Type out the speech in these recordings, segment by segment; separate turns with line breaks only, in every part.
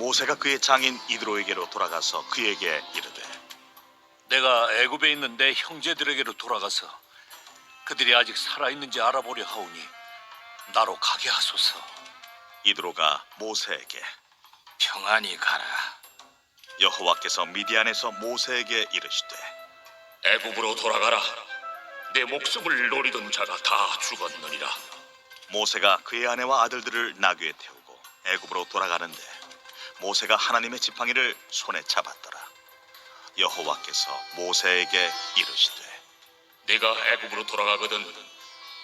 모세가 그의 장인 이드로에게로 돌아가서 그에게 이르되
내가 애굽에 있는 내 형제들에게로 돌아가서 그들이 아직 살아있는지 알아보려 하오니 나로 가게 하소서.
이드로가 모세에게
평안히 가라.
여호와께서 미디안에서 모세에게 이르시되
애굽으로 돌아가라. 내 목숨을 노리던 자가 다 죽었느니라.
모세가 그의 아내와 아들들을 나귀에 태우고 애굽으로 돌아가는데 모세가 하나님의 지팡이를 손에 잡았더라. 여호와께서 모세에게 이르시되
네가 애굽으로 돌아가거든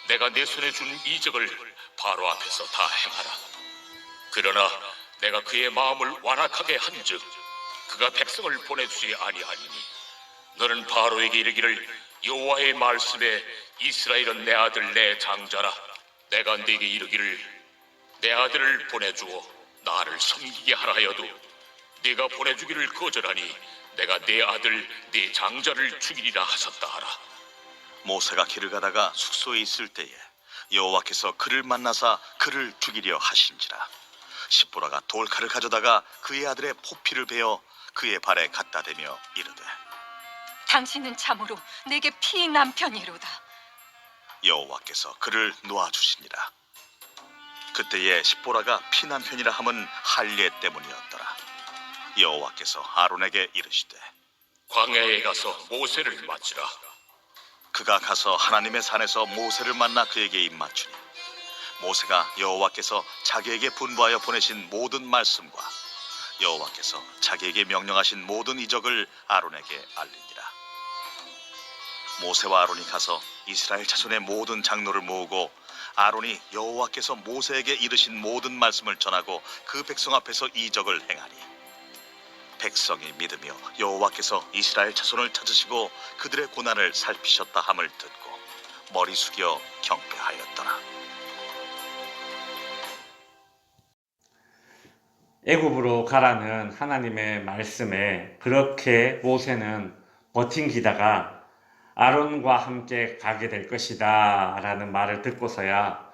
내가 내 손에 준 이적을 바로 앞에서 다 행하라. 그러나 내가 그의 마음을 완악하게 한즉 그가 백성을 보내주지 아니하니니 너는 바로에게 이르기를 여호와의 말씀에 이스라엘은 내 아들 내 장자라. 내가 네게 이르기를 내 아들을 보내주어 나를 섬기게 하라 하여도 네가 보내주기를 거절하니 내가 내 아들 네 장자를 죽이리라 하셨다 하라.
모세가 길을 가다가 숙소에 있을 때에 여호와께서 그를 만나사 그를 죽이려 하신지라. 십보라가 돌칼을 가져다가 그의 아들의 포피를 베어 그의 발에 갖다 대며 이르되
당신은 참으로 내게 피 남편이로다.
여호와께서 그를 놓아주시니라. 그때에 십보라가 피남편이라 함은 할례 때문이었더라. 여호와께서 아론에게 이르시되
광야에 가서 모세를 맞으라.
그가 가서 하나님의 산에서 모세를 만나 그에게 입맞추니 모세가 여호와께서 자기에게 분부하여 보내신 모든 말씀과 여호와께서 자기에게 명령하신 모든 이적을 아론에게 알리니라. 모세와 아론이 가서 이스라엘 자손의 모든 장로를 모으고 아론이 여호와께서 모세에게 이르신 모든 말씀을 전하고 그 백성 앞에서 이적을 행하니 백성이 믿으며 여호와께서 이스라엘 자손을 찾으시고 그들의 고난을 살피셨다 함을 듣고 머리 숙여 경배하였더라.
애굽으로 가라는 하나님의 말씀에 그렇게 모세는 버팅기다가 아론과 함께 가게 될 것이다 라는 말을 듣고서야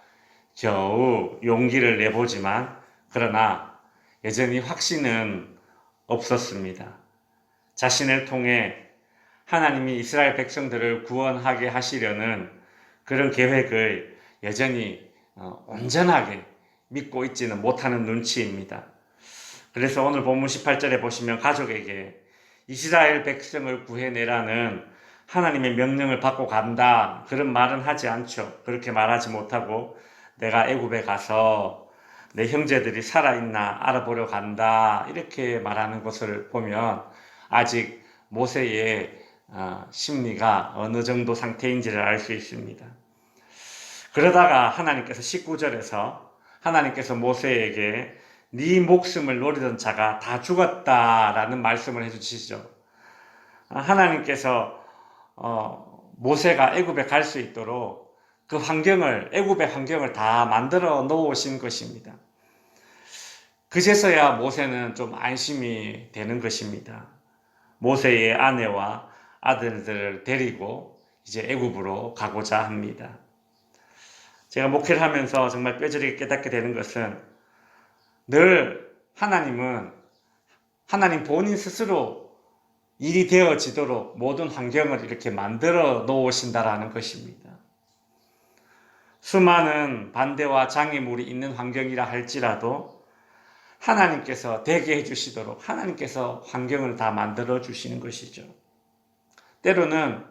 겨우 용기를 내보지만 그러나 여전히 확신은 없었습니다. 자신을 통해 하나님이 이스라엘 백성들을 구원하게 하시려는 그런 계획을 여전히 온전하게 믿고 있지는 못하는 눈치입니다. 그래서 오늘 본문 18절에 보시면 가족에게 이스라엘 백성을 구해내라는 하나님의 명령을 받고 간다 그런 말은 하지 않죠. 그렇게 말하지 못하고 내가 애굽에 가서 내 형제들이 살아있나 알아보려 간다 이렇게 말하는 것을 보면 아직 모세의 심리가 어느 정도 상태인지를 알 수 있습니다. 그러다가 하나님께서 19절에서 하나님께서 모세에게 네 목숨을 노리던 자가 다 죽었다라는 말씀을 해주시죠. 하나님께서 모세가 애굽에 갈 수 있도록 그 환경을 애굽의 환경을 다 만들어 놓으신 것입니다. 그제서야 모세는 좀 안심이 되는 것입니다. 모세의 아내와 아들들을 데리고 이제 애굽으로 가고자 합니다. 제가 목회를 하면서 정말 뼈저리게 깨닫게 되는 것은 늘 하나님은 하나님 본인 스스로 일이 되어지도록 모든 환경을 이렇게 만들어 놓으신다라는 것입니다. 수많은 반대와 장애물이 있는 환경이라 할지라도 하나님께서 되게 해주시도록 하나님께서 환경을 다 만들어 주시는 것이죠. 때로는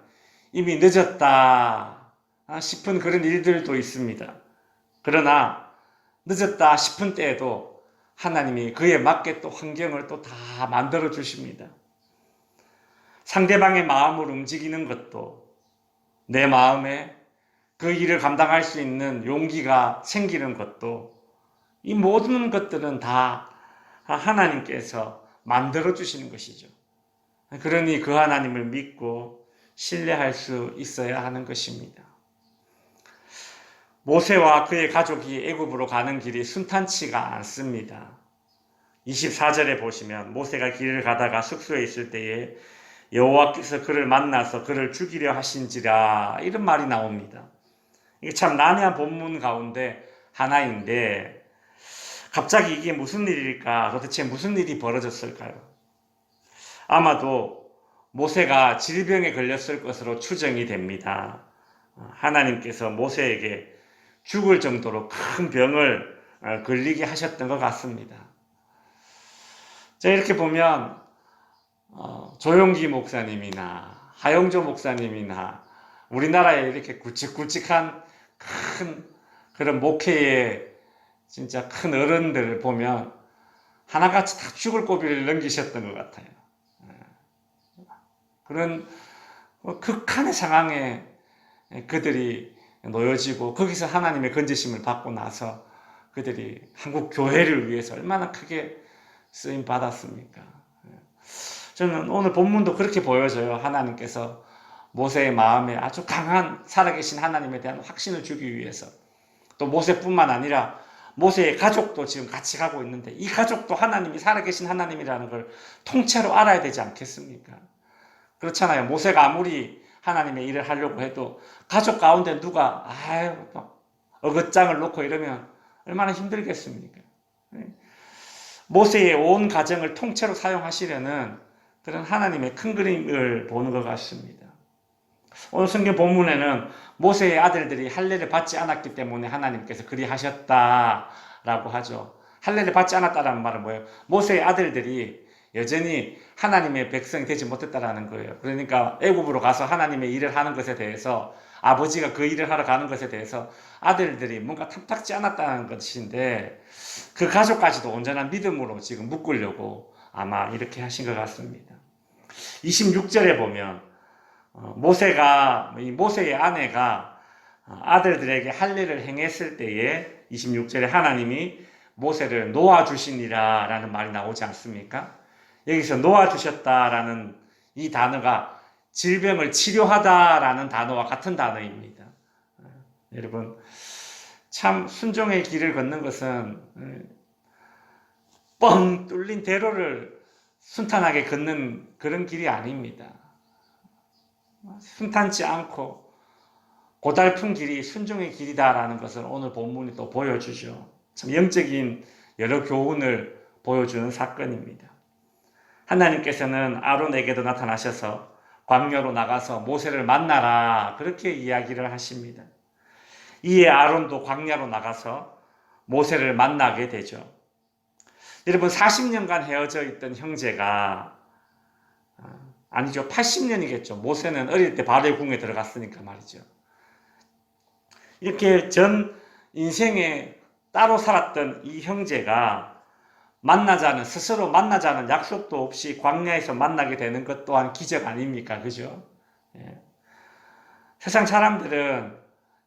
이미 늦었다 싶은 그런 일들도 있습니다. 그러나 늦었다 싶은 때에도 하나님이 그에 맞게 또 환경을 또 다 만들어 주십니다. 상대방의 마음을 움직이는 것도 내 마음에 그 일을 감당할 수 있는 용기가 생기는 것도 이 모든 것들은 다 하나님께서 만들어 주시는 것이죠. 그러니 그 하나님을 믿고 신뢰할 수 있어야 하는 것입니다. 모세와 그의 가족이 애굽으로 가는 길이 순탄치가 않습니다. 24절에 보시면 모세가 길을 가다가 숙소에 있을 때에 여호와께서 그를 만나서 그를 죽이려 하신지라 이런 말이 나옵니다. 이게 참 난해한 본문 가운데 하나인데 갑자기 이게 무슨 일일까? 도대체 무슨 일이 벌어졌을까요? 아마도 모세가 질병에 걸렸을 것으로 추정이 됩니다. 하나님께서 모세에게 죽을 정도로 큰 병을 걸리게 하셨던 것 같습니다. 자, 이렇게 보면 조용기 목사님이나 하영조 목사님이나 우리나라에 이렇게 굵직굵직한 큰 그런 목회의 진짜 큰 어른들을 보면 하나같이 다 죽을 고비를 넘기셨던 것 같아요. 그런 극한의 상황에 그들이 놓여지고 거기서 하나님의 건지심을 받고 나서 그들이 한국 교회를 위해서 얼마나 크게 쓰임 받았습니까? 저는 오늘 본문도 그렇게 보여져요. 하나님께서 모세의 마음에 아주 강한 살아계신 하나님에 대한 확신을 주기 위해서, 또 모세뿐만 아니라 모세의 가족도 지금 같이 가고 있는데 이 가족도 하나님이 살아계신 하나님이라는 걸 통째로 알아야 되지 않겠습니까? 그렇잖아요. 모세가 아무리 하나님의 일을 하려고 해도 가족 가운데 누가 어긋장을 놓고 이러면 얼마나 힘들겠습니까? 모세의 온 가정을 통째로 사용하시려는 그런 하나님의 큰 그림을 보는 것 같습니다. 오늘 성경 본문에는 모세의 아들들이 할례를 받지 않았기 때문에 하나님께서 그리 하셨다라고 하죠. 할례를 받지 않았다라는 말은 뭐예요? 모세의 아들들이 여전히 하나님의 백성이 되지 못했다라는 거예요. 그러니까 애굽으로 가서 하나님의 일을 하는 것에 대해서, 아버지가 그 일을 하러 가는 것에 대해서 아들들이 뭔가 탐탁지 않았다는 것인데, 그 가족까지도 온전한 믿음으로 지금 묶으려고 아마 이렇게 하신 것 같습니다. 26절에 보면 모세의 아내가 아들들에게 할례를 행했을 때에 26절에 하나님이 모세를 놓아주시니라 라는 말이 나오지 않습니까? 여기서 놓아주셨다라는 이 단어가 질병을 치료하다라는 단어와 같은 단어입니다. 여러분, 참 순종의 길을 걷는 것은 뻥 뚫린 대로를 순탄하게 걷는 그런 길이 아닙니다. 순탄치 않고 고달픈 길이 순종의 길이다라는 것을 오늘 본문이 또 보여주죠. 참 영적인 여러 교훈을 보여주는 사건입니다. 하나님께서는 아론에게도 나타나셔서 광야로 나가서 모세를 만나라 그렇게 이야기를 하십니다. 이에 아론도 광야로 나가서 모세를 만나게 되죠. 여러분, 40년간 헤어져 있던 형제가, 아니죠, 80년이겠죠. 모세는 어릴 때 바로의 궁에 들어갔으니까 말이죠. 이렇게 전 인생에 따로 살았던 이 형제가 스스로 만나자는 약속도 없이 광야에서 만나게 되는 것 또한 기적 아닙니까? 그죠? 예. 세상 사람들은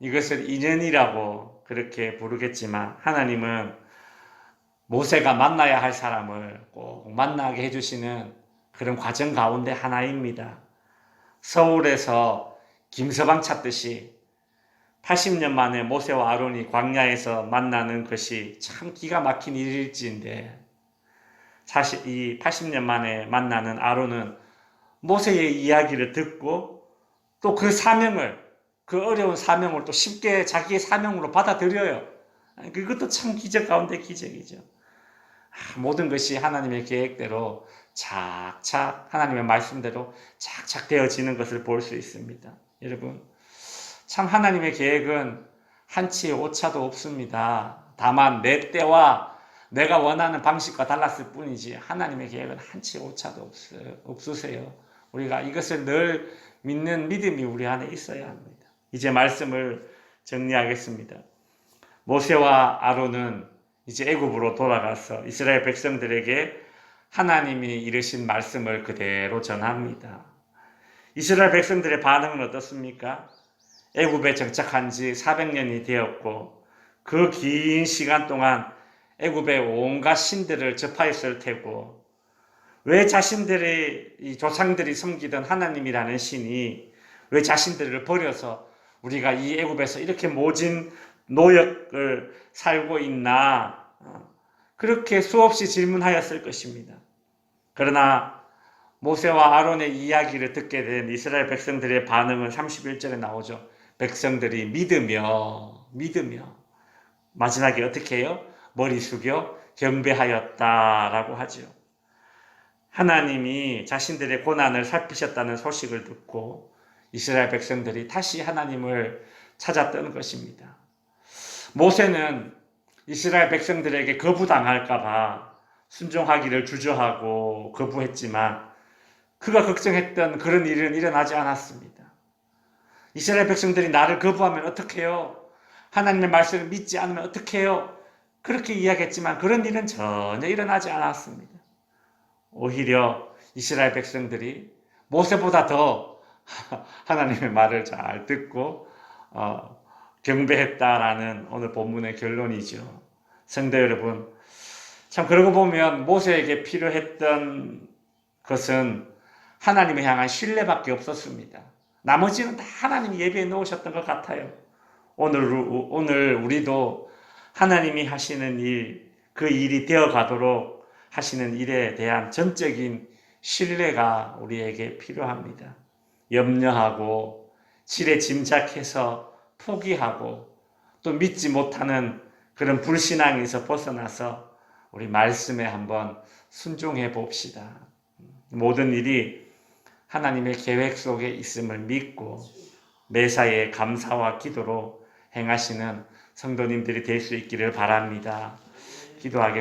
이것을 인연이라고 그렇게 부르겠지만 하나님은 모세가 만나야 할 사람을 꼭 만나게 해주시는 그런 과정 가운데 하나입니다. 서울에서 김서방 찾듯이 80년 만에 모세와 아론이 광야에서 만나는 것이 참 기가 막힌 일일지인데, 사실 이 80년 만에 만나는 아론은 모세의 이야기를 듣고 또 그 어려운 사명을 또 쉽게 자기의 사명으로 받아들여요. 그것도 참 기적 가운데 기적이죠. 모든 것이 하나님의 계획대로 착착, 하나님의 말씀대로 착착 되어지는 것을 볼 수 있습니다. 여러분, 참 하나님의 계획은 한치 오차도 없습니다. 다만 내 때와 내가 원하는 방식과 달랐을 뿐이지 하나님의 계획은 한치 오차도 없으세요. 우리가 이것을 늘 믿는 믿음이 우리 안에 있어야 합니다. 이제 말씀을 정리하겠습니다. 모세와 아론은 이제 애굽으로 돌아가서 이스라엘 백성들에게 하나님이 이르신 말씀을 그대로 전합니다. 이스라엘 백성들의 반응은 어떻습니까? 애굽에 정착한 지 400년이 되었고 그 긴 시간 동안 애굽의 온갖 신들을 접하였을 테고, 왜 자신들의 이 조상들이 섬기던 하나님이라는 신이 왜 자신들을 버려서 우리가 이 애굽에서 이렇게 모진 노역을 살고 있나, 그렇게 수없이 질문하였을 것입니다. 그러나 모세와 아론의 이야기를 듣게 된 이스라엘 백성들의 반응은 31절에 나오죠. 백성들이 믿으며 마지막에 어떻게 해요? 머리 숙여 경배하였다라고 하죠. 하나님이 자신들의 고난을 살피셨다는 소식을 듣고 이스라엘 백성들이 다시 하나님을 찾았던 것입니다. 모세는 이스라엘 백성들에게 거부당할까봐 순종하기를 주저하고 거부했지만 그가 걱정했던 그런 일은 일어나지 않았습니다. 이스라엘 백성들이 나를 거부하면 어떡해요? 하나님의 말씀을 믿지 않으면 어떡해요? 그렇게 이야기했지만 그런 일은 전혀 일어나지 않았습니다. 오히려 이스라엘 백성들이 모세보다 더 하나님의 말을 잘 듣고 경배했다라는 오늘 본문의 결론이죠. 성도 여러분, 참 그러고 보면 모세에게 필요했던 것은 하나님을 향한 신뢰밖에 없었습니다. 나머지는 다 하나님이 예비해 놓으셨던 것 같아요. 오늘 우리도 하나님이 하시는 일, 그 일이 되어 가도록 하시는 일에 대한 전적인 신뢰가 우리에게 필요합니다. 염려하고 지레 짐작해서 포기하고 또 믿지 못하는 그런 불신앙에서 벗어나서 우리 말씀에 한번 순종해 봅시다. 모든 일이 하나님의 계획 속에 있음을 믿고 매사에 감사와 기도로 행하시는 성도님들이 될 수 있기를 바랍니다. 기도하겠습니다.